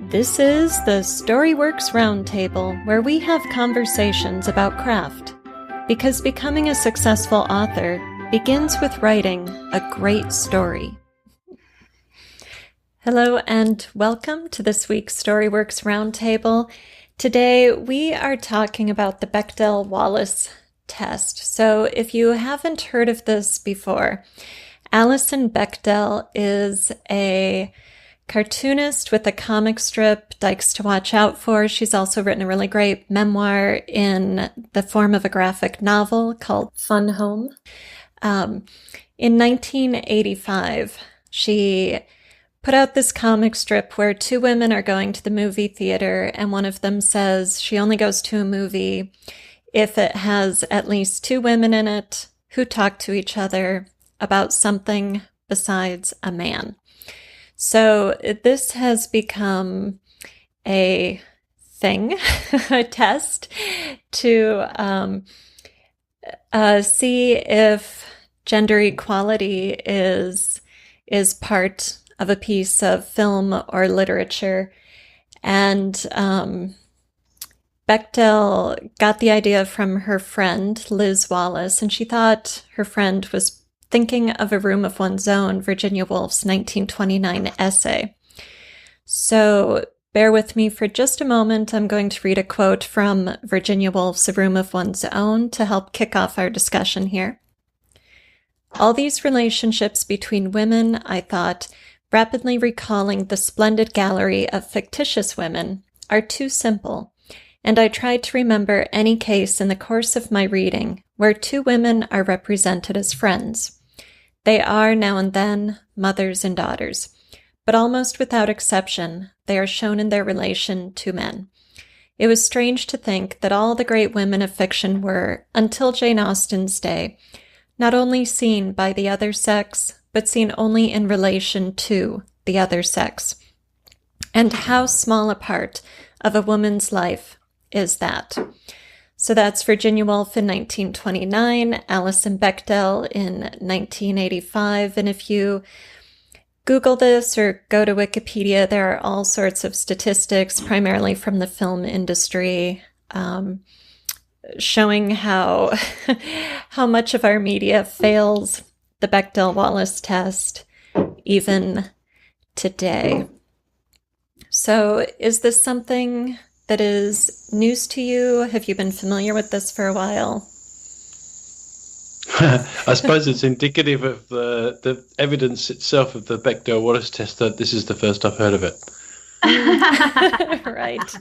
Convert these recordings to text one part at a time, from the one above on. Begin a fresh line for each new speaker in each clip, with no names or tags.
This is the Storyworks Roundtable, where we have conversations about craft. Because becoming a successful author begins with writing a great story. Hello and welcome to this week's Storyworks Roundtable. Today we are talking about the Bechdel-Wallace test. So if you haven't heard of this before, Alison Bechdel is a cartoonist with a comic strip, Dykes to Watch Out For. She's also written a really great memoir in the form of a graphic novel called Fun Home. In 1985, she put out this comic strip where two women are going to the movie theater, and one of them says she only goes to a movie if it has at least two women in it who talk to each other about something besides a man. So this has become a thing, a test to see if gender equality is part of a piece of film or literature. And Bechdel got the idea from her friend, Liz Wallace, and she thought her friend was thinking of A Room of One's Own, Virginia Woolf's 1929 essay. So bear with me for just a moment. I'm going to read a quote from Virginia Woolf's A Room of One's Own to help kick off our discussion here. All these relationships between women, I thought, rapidly recalling the splendid gallery of fictitious women, are too simple, and I tried to remember any case in the course of my reading where two women are represented as friends. They are, now and then, mothers and daughters, but almost without exception, they are shown in their relation to men. It was strange to think that all the great women of fiction were, until Jane Austen's day, not only seen by the other sex, but seen only in relation to the other sex. And how small a part of a woman's life is that? So that's Virginia Woolf in 1929, Alison Bechdel in 1985. And if you Google this or go to Wikipedia, there are all sorts of statistics, primarily from the film industry, showing how much of our media fails the Bechdel-Wallace test even today. So is this something that is news to you? Have you been familiar with this for a while?
I suppose it's indicative of the evidence itself of the Bechdel-Wallace test that this is the first I've heard of it.
Right.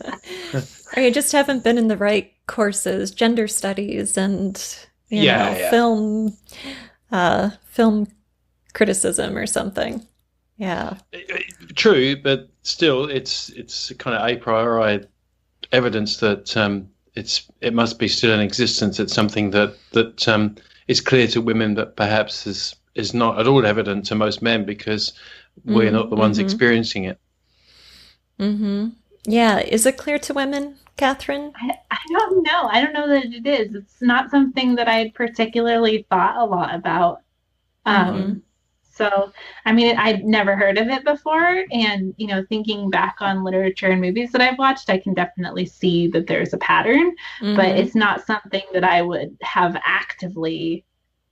Or you just haven't been in the right courses, gender studies and film criticism or something. Yeah.
True, but still it's kind of a priori evidence that it must be still in existence. It's something that is clear to women, but perhaps is not at all evident to most men because we're not the ones experiencing it.
Mm-hmm. Yeah. Is it clear to women, Kathryn?
I don't know. I don't know that it is. It's not something that I particularly thought a lot about. So, I mean, I'd never heard of it before. And, thinking back on literature and movies that I've watched, I can definitely see that there's a pattern, but it's not something that I would have actively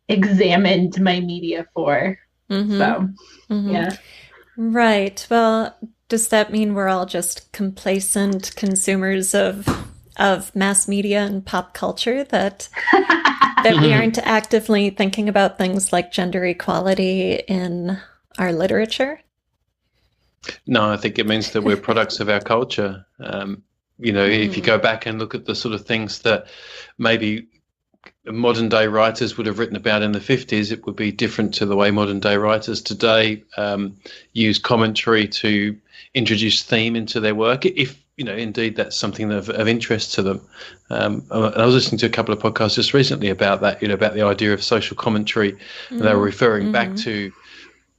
examined my media for. So, yeah.
Right. Well, does that mean we're all just complacent consumers of mass media and pop culture that we aren't actively thinking about things like gender equality in our literature?
No, I think it means that we're products of our culture. If you go back and look at the sort of things that maybe modern day writers would have written about in the 50s, it would be different to the way modern day writers today use commentary to introduce theme into their work, if indeed that's something of interest to them. I was listening to a couple of podcasts just recently about that, about the idea of social commentary. And they were referring back to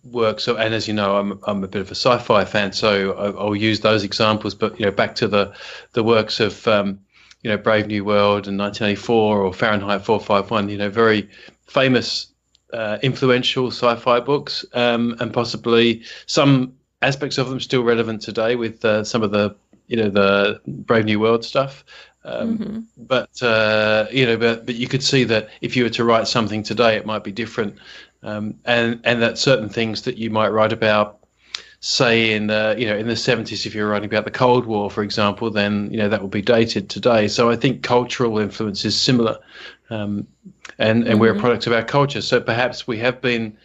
works. So, and as you know, I'm a bit of a sci-fi fan, so I'll use those examples. But back to the works of Brave New World in 1984 or Fahrenheit 451. Very famous, influential sci-fi books, and possibly some aspects of them still relevant today with some of the the Brave New World stuff. But you could see that if you were to write something today, it might be different, and that certain things that you might write about, say in the 70s, if you're writing about the Cold War, for example, then that will be dated today. So I think cultural influence is similar, and we're a product of our culture. So perhaps we have been.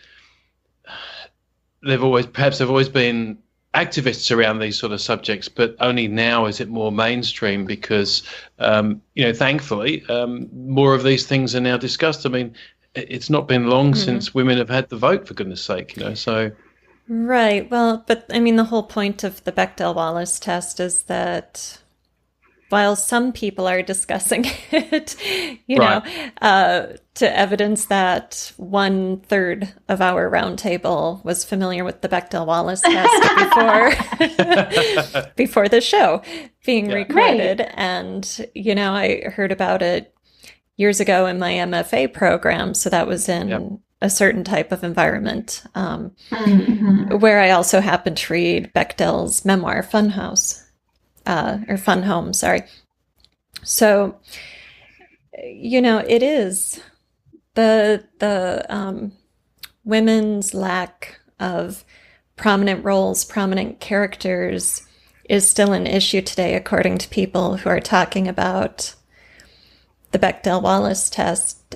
They've always been activists around these sort of subjects, but only now is it more mainstream because, thankfully, more of these things are now discussed. I mean, it's not been long since women have had the vote, for goodness sake, so.
Right. Well, but I mean, the whole point of the Bechdel-Wallace test is that while some people are discussing it, to evidence that 1/3 of our roundtable was familiar with the Bechdel-Wallace test before the show being recorded. Right. And, I heard about it years ago in my MFA program. So that was in a certain type of environment, where I also happened to read Bechdel's memoir, Fun Home, sorry. So, it is the women's lack of prominent roles, prominent characters is still an issue today, according to people who are talking about the Bechdel-Wallace test.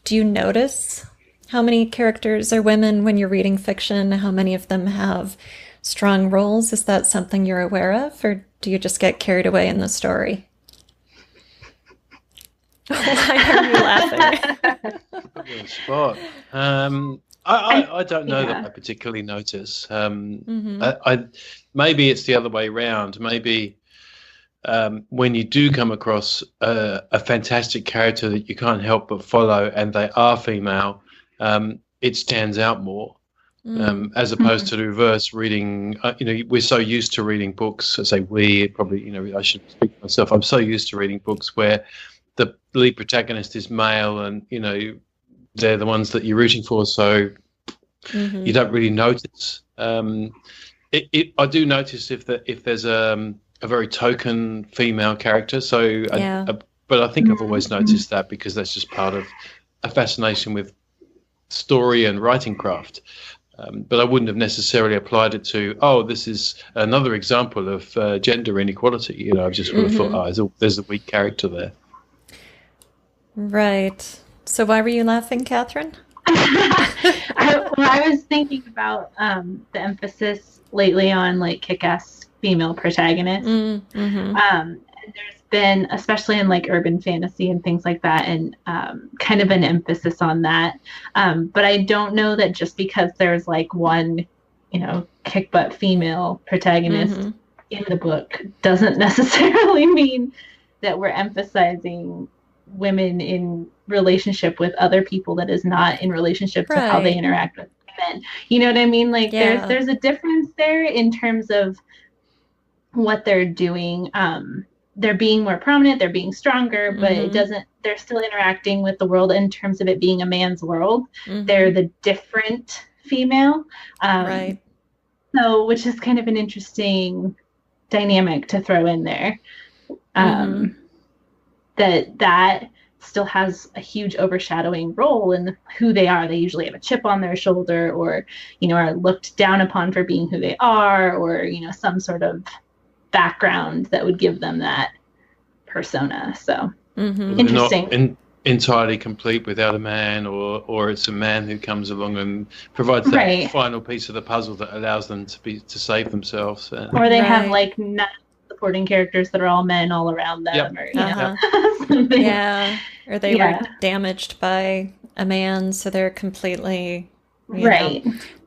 Do you notice how many characters are women when you're reading fiction? How many of them have strong roles? Is that something you're aware of, or do you just get carried away in the story? Why are you laughing?
Spot. I don't know that I particularly notice. I maybe it's the other way around. Maybe when you do come across a fantastic character that you can't help but follow, and they are female, it stands out more. As opposed to the reverse reading, we're so used to reading books. I say we, probably, I should speak for myself. I'm so used to reading books where the lead protagonist is male, and they're the ones that you're rooting for. So you don't really notice. I do notice if there's a very token female character. So, but I think I've always noticed that because that's just part of a fascination with story and writing craft. But I wouldn't have necessarily applied it to, this is another example of gender inequality. I've just would have thought, there's a weak character there.
Right. So why were you laughing, Kathryn?
I was thinking about the emphasis lately on like kick-ass female protagonists. There's been, especially in like urban fantasy and things like that, and kind of an emphasis on that. But I don't know that just because there's like one, kick butt female protagonist in the book doesn't necessarily mean that we're emphasizing women in relationship with other people that is not in relationship to how they interact with men. You know what I mean? Like there's a difference there in terms of what they're doing. They're being more prominent, they're being stronger, but they're still interacting with the world in terms of it being a man's world. They're the different female. So, which is kind of an interesting dynamic to throw in there. That still has a huge overshadowing role in who they are. They usually have a chip on their shoulder, or, are looked down upon for being who they are, or, some sort of background that would give them that persona. So interesting.
They're not entirely complete without a man, or it's a man who comes along and provides that final piece of the puzzle that allows them to save themselves.
Or they have like 9 supporting characters that are all men all around them, or
or they were damaged by a man, so they're completely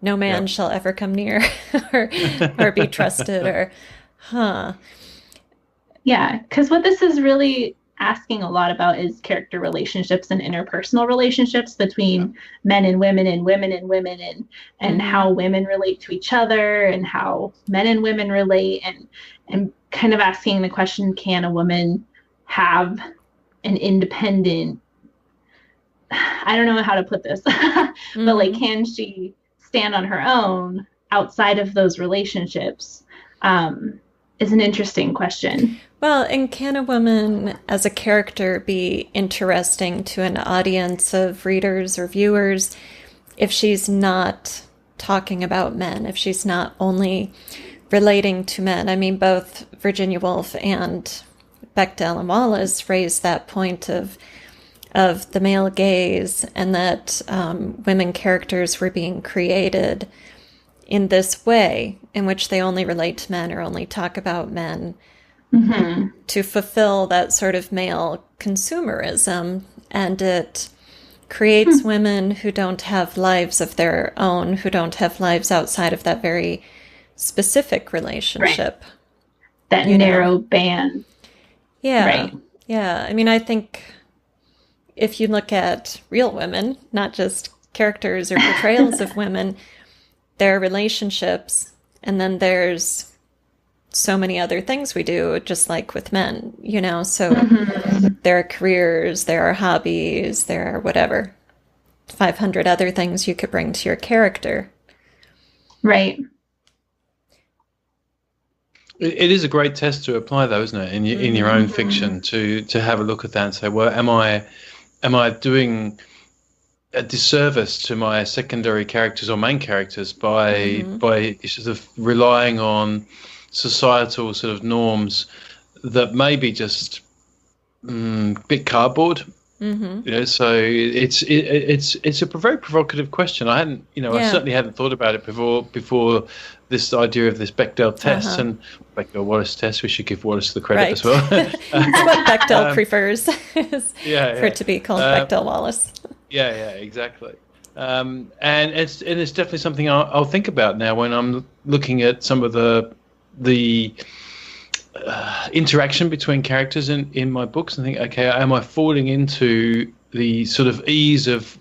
no man shall ever come near or be trusted, or
because what this is really asking a lot about is character relationships and interpersonal relationships between men and women, and how women relate to each other, and how men and women relate, and kind of asking the question, can a woman have an independent, I don't know how to put this, but like, can she stand on her own outside of those relationships is an interesting question.
Well, and can a woman as a character be interesting to an audience of readers or viewers if she's not talking about men, if she's not only relating to men? I mean, both Virginia Woolf and Bechdel and Wallace raised that point of the male gaze, and that women characters were being created in this way, in which they only relate to men or only talk about men, to fulfill that sort of male consumerism. And it creates women who don't have lives of their own, who don't have lives outside of that very specific relationship.
Right. That narrow band.
Yeah. Right. Yeah. I mean, I think if you look at real women, not just characters or portrayals of women, there are relationships, and then there's so many other things we do, just like with men, you know? So there are careers, there are hobbies, there are whatever, 500 other things you could bring to your character.
Right.
It is a great test to apply, though, isn't it, in your own fiction, to have a look at that and say, well, am I doing a disservice to my secondary characters or main characters by sort of relying on societal sort of norms that may be just a bit cardboard? You know, so it's a very provocative question. I hadn't, I certainly hadn't thought about it before this idea of this Bechdel test and Bechdel-Wallace test. We should give Wallace the credit as well.
It's what Bechdel prefers for it to be called Bechdel-Wallace.
Yeah, exactly. And it's definitely something I'll think about now when I'm looking at some of the interaction between characters in my books, and think, okay, am I falling into the sort of ease of,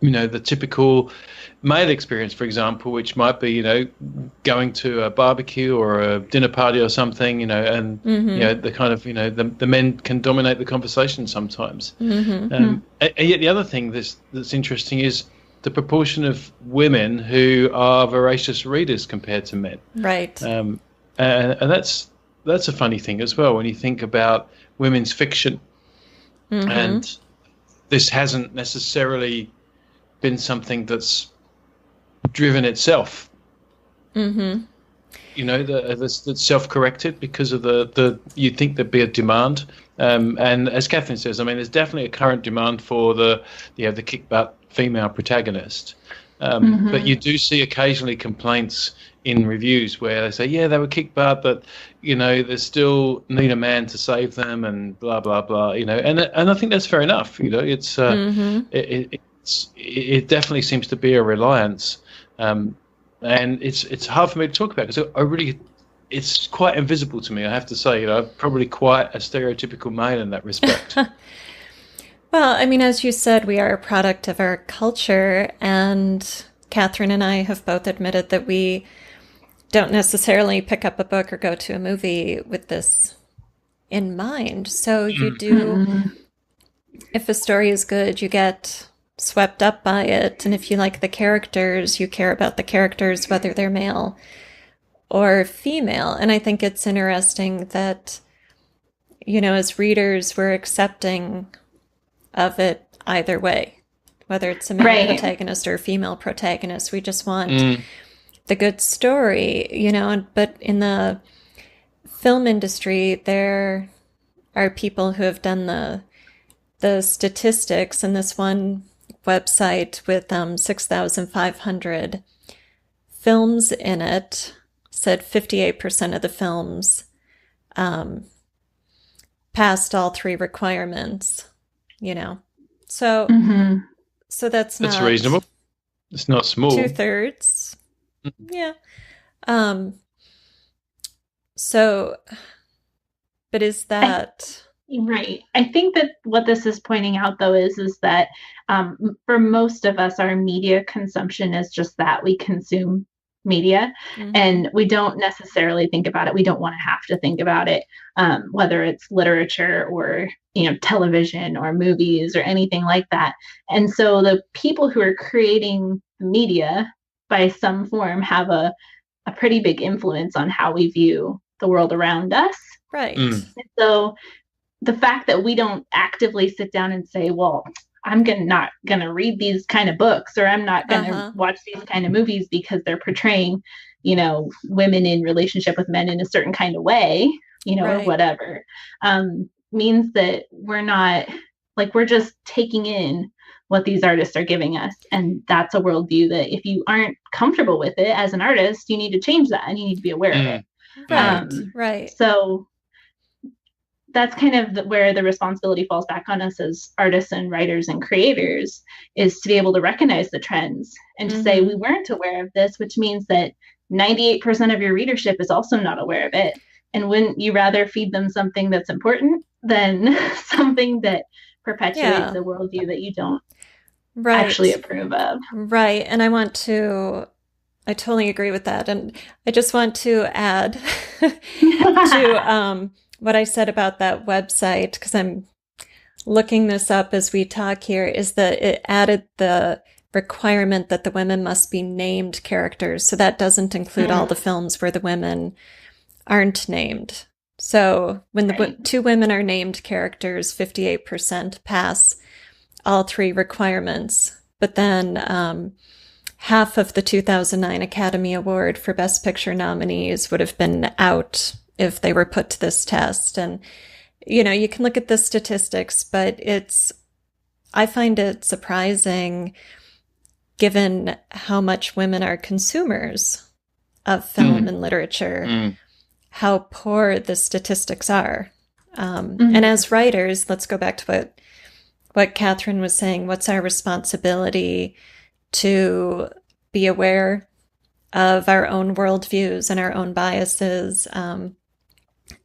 the typical male experience, for example, which might be, going to a barbecue or a dinner party or something, and the kind of, the men can dominate the conversation sometimes. And yet the other thing that's interesting is the proportion of women who are voracious readers compared to men.
Right.
And that's a funny thing as well when you think about women's fiction. And this hasn't necessarily been something that's driven itself. That's self-corrected because of the you'd think there'd be a demand. And as Kathryn says, I mean, there's definitely a current demand for the kick-butt female protagonist. But you do see occasionally complaints in reviews where they say, yeah, they were kicked butt, but they still need a man to save them, and blah blah blah. And I think that's fair enough. It's it definitely seems to be a reliance, and it's hard for me to talk about because it's quite invisible to me. I have to say, I'm probably quite a stereotypical male in that respect.
Well, I mean, as you said, we are a product of our culture, and Kathryn and I have both admitted that we don't necessarily pick up a book or go to a movie with this in mind. So you do, if a story is good, you get swept up by it. And if you like the characters, you care about the characters, whether they're male or female. And I think it's interesting that, as readers, we're accepting of it either way, whether it's a male protagonist or a female protagonist. We just want the good story, but in the film industry, there are people who have done the statistics, and this one website with 6,500 films in it said 58% of the films passed all three requirements, So so that's not
reasonable. It's not small.
2/3. Yeah. So, but is that
right? I think that what this is pointing out, though, is that for most of us, our media consumption is just that we consume media, and we don't necessarily think about it. We don't want to have to think about it, whether it's literature or television or movies or anything like that. And so the people who are creating media by some form have a pretty big influence on how we view the world around us.
Right.
So the fact that we don't actively sit down and say, well, I'm not going to read these kind of books, or I'm not going to watch these kind of movies because they're portraying, women in relationship with men in a certain kind of way, or whatever, means that we're not, like, we're just taking in what these artists are giving us. And that's a worldview that if you aren't comfortable with it as an artist, you need to change that and you need to be aware of it.
Right.
So that's kind of where the responsibility falls back on us as artists and writers and creators, is to be able to recognize the trends and to say, we weren't aware of this, which means that 98% of your readership is also not aware of it. And wouldn't you rather feed them something that's important than something that perpetuates a worldview that you don't actually approve of?
Right. And I totally agree with that. And I just want to add to what I said about that website, because I'm looking this up as we talk here, is that it added the requirement that the women must be named characters. So that doesn't include all the films where the women aren't named. So when the two women are named characters, 58% pass all three requirements. But then half of the 2009 Academy Award for Best Picture nominees would have been out if they were put to this test. And, you can look at the statistics, but I find it surprising, given how much women are consumers of film and literature, how poor the statistics are. And as writers, let's go back to what Kathryn was saying. What's our responsibility to be aware of our own worldviews and our own biases,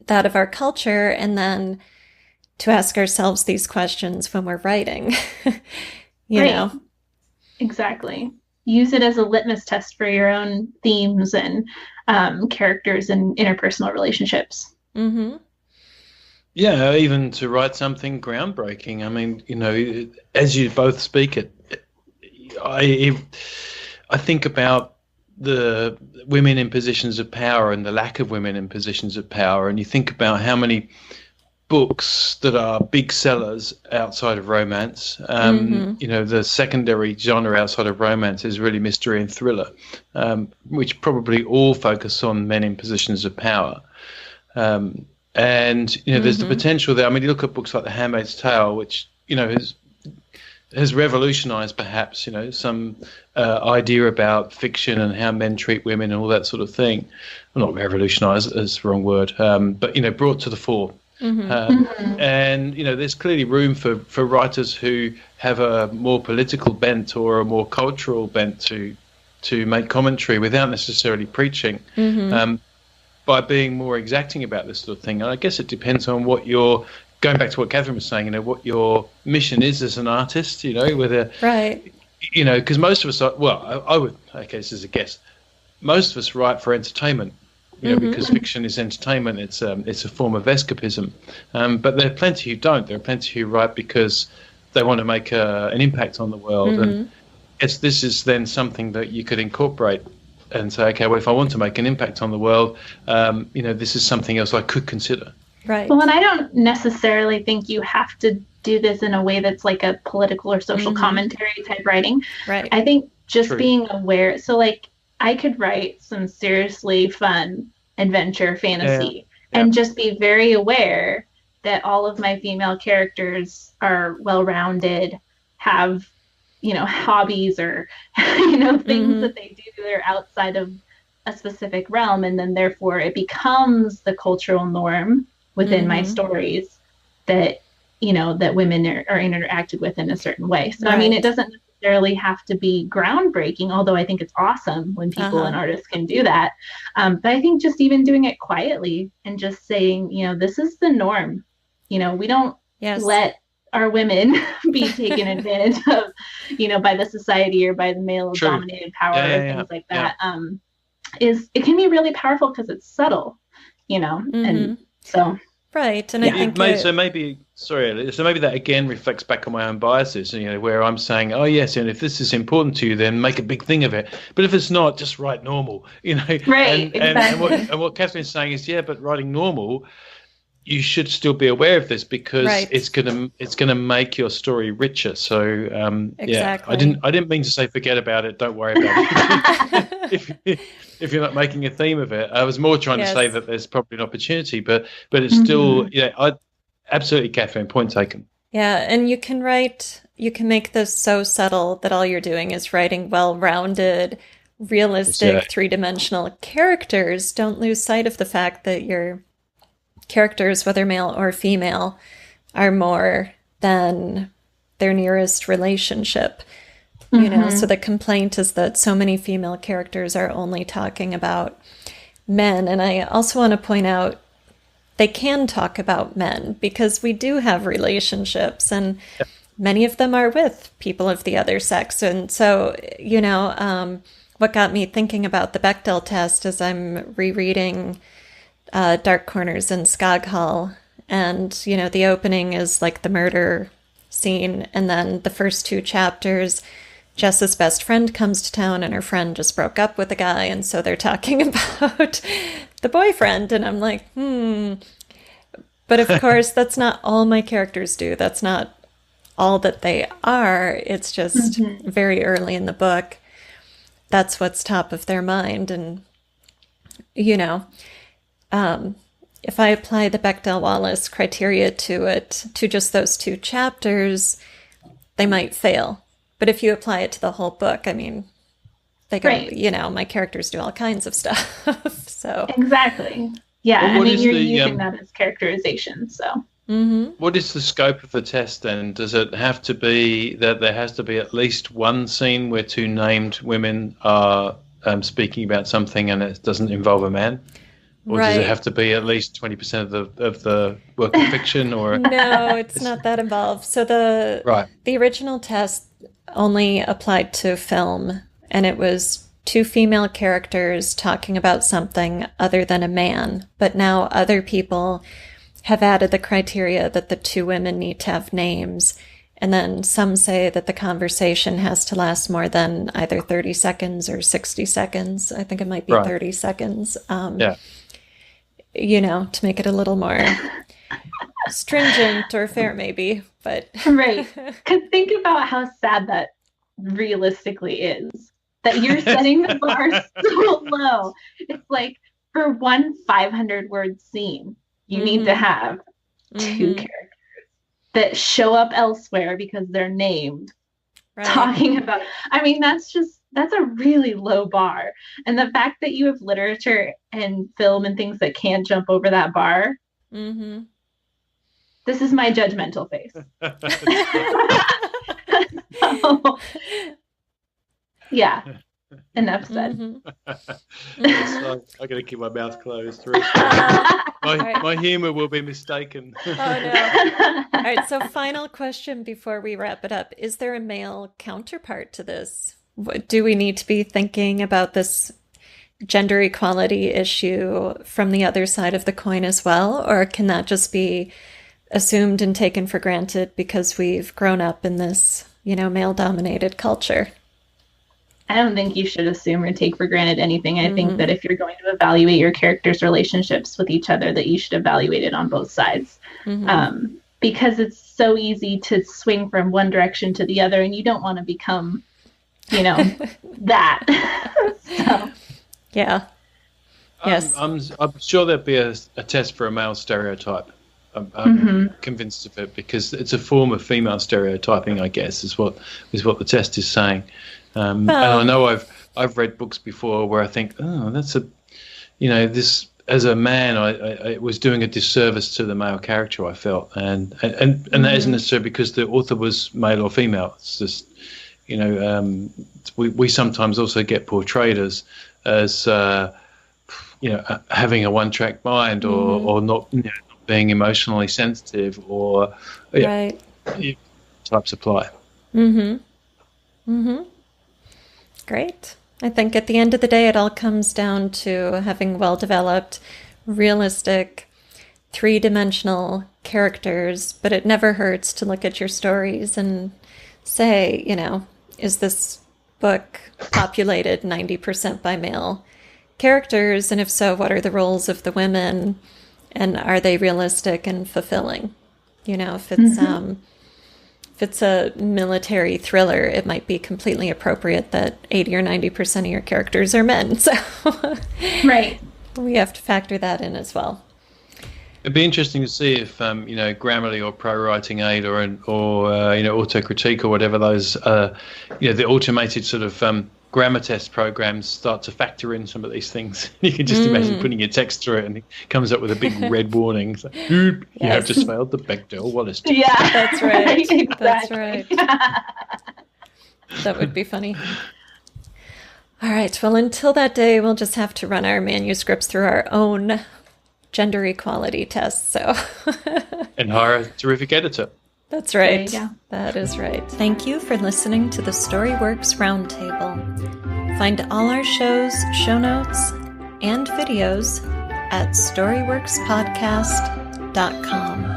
that of our culture, and then to ask ourselves these questions when we're writing, you know?
Exactly. Use it as a litmus test for your own themes and characters and interpersonal relationships.
Yeah, even to write something groundbreaking. I mean, as you both speak it, I think about the women in positions of power and the lack of women in positions of power, and you think about how many books that are big sellers outside of romance. The secondary genre outside of romance is really mystery and thriller, which probably all focus on men in positions of power. And there's the potential there. I mean, you look at books like The Handmaid's Tale, which has revolutionized perhaps some idea about fiction and how men treat women and all that sort of thing. Well, not revolutionized, is the wrong word, but brought to the fore. And there's clearly room for writers who have a more political bent or a more cultural bent to make commentary without necessarily preaching, by being more exacting about this sort of thing. And I guess it depends on what you're going back to what Kathryn was saying, what your mission is as an artist, whether, because most of us are, I would, okay, this is a guess, most of us write for entertainment, because fiction is entertainment. It's a form of escapism. But there are plenty who don't. There are plenty who write because they want to make an impact on the world. And this is then something that you could incorporate and say, okay, well, if I want to make an impact on the world, this is something else I could consider.
Right.
Well, and I don't necessarily think you have to do this in a way that's like a political or social commentary type writing.
Right.
I think just being aware. So, like, I could write some seriously fun adventure fantasy and just be very aware that all of my female characters are well-rounded, have, hobbies or, things that they do that are outside of a specific realm. And then therefore it becomes the cultural norm within my stories that, that women are interacted with in a certain way. So, I mean, it doesn't necessarily have to be groundbreaking, although I think it's awesome when people and artists can do that. But I think just even doing it quietly and just saying, this is the norm. We don't let our women be taken advantage of, by the society or by the male dominated power or things like that. It can be really powerful because it's subtle, and so.
Right, and I think
so maybe that again reflects back on my own biases, where I'm saying, oh yes, and if this is important to you, then make a big thing of it. But if it's not, just write normal,
Right, exactly.
And what Kathryn's saying is, yeah, but writing normal, you should still be aware of this because it's gonna make your story richer. So
exactly.
I didn't mean to say forget about it. Don't worry about it. if you're not making a theme of it, I was more trying to say that there's probably an opportunity, but it's still I absolutely, Kathryn, point taken.
Yeah, and you can make this so subtle that all you're doing is writing well-rounded, realistic, three-dimensional characters. Don't lose sight of the fact that your characters, whether male or female, are more than their nearest relationship. So the complaint is that so many female characters are only talking about men. And I also want to point out they can talk about men because we do have relationships, and many of them are with people of the other sex. And so, what got me thinking about the Bechdel test is I'm rereading Dark Corners in Skoghall, and the opening is like the murder scene, and then the first two chapters, Jess's best friend comes to town and her friend just broke up with a guy, and so they're talking about the boyfriend, and I'm like, but of course that's not all my characters do. That's not all that they are. It's just very early in the book, that's what's top of their mind. And if I apply the Bechdel-Wallace criteria to just those two chapters, they might fail. But if you apply it to the whole book, I mean, they go, my characters do all kinds of stuff. So
exactly. Yeah, well, you're using that as characterization, so.
What is the scope of the test then? Does it have to be that there has to be at least one scene where two named women are speaking about something and it doesn't involve a man? Or does it have to be at least 20% of the work of fiction? Or
no, it's not that involved. So the original test only applied to film, and it was two female characters talking about something other than a man. But now other people have added the criteria that the two women need to have names. And then some say that the conversation has to last more than either 30 seconds or 60 seconds. I think it might be 30 seconds. To make it a little more stringent or fair, maybe. But
right. Because think about how sad that realistically is. That you're setting the bar so low. It's like for one 500-word scene, you need to have two characters that show up elsewhere because they're named. Talking about, that's a really low bar. And the fact that you have literature and film and things that can't jump over that bar, this is my judgmental face. So, yeah, enough said.
I got to keep my mouth closed. My humor will be mistaken.
Oh no! All right, so final question before we wrap it up: is there a male counterpart to this? Do we need to be thinking about this gender equality issue from the other side of the coin as well, or can that just be assumed and taken for granted because we've grown up in this, male-dominated culture?
I don't think you should assume or take for granted anything. I think that if you're going to evaluate your characters' relationships with each other, that you should evaluate it on both sides. Because it's so easy to swing from one direction to the other, and you don't want to become, that. So.
Yeah. Yes.
I'm sure there'd be a test for a male stereotype. I'm convinced of it because it's a form of female stereotyping, I guess, is what the test is saying. And I know I've read books before where I think, oh, that's this as a man, I was doing a disservice to the male character, I felt, and that isn't necessarily because the author was male or female. It's just, we sometimes also get portrayed as having a one-track mind or not being emotionally sensitive or types apply.
Great. I think at the end of the day, it all comes down to having well-developed, realistic, three-dimensional characters, but it never hurts to look at your stories and say, is this book populated 90% by male characters? And if so, what are the roles of the women? And are they realistic and fulfilling? If it's a military thriller, it might be completely appropriate that 80 or 90% of your characters are men. So
right.
We have to factor that in as well.
It'd be interesting to see if, Grammarly or Pro Writing Aid or Auto Critique or whatever those, the automated sort of grammar test programs start to factor in some of these things. You can just imagine putting your text through it and it comes up with a big red warning. It's like, you have just failed the Bechdel-Wallace test.
Yeah,
that's right.
Exactly.
That's right. That would be funny. All right. Well, until that day, we'll just have to run our manuscripts through our own gender equality tests. So,
and hire a terrific editor.
That's right. That is right. Thank you for listening to the Storyworks Roundtable. Find all our shows, show notes, and videos at storyworkspodcast.com.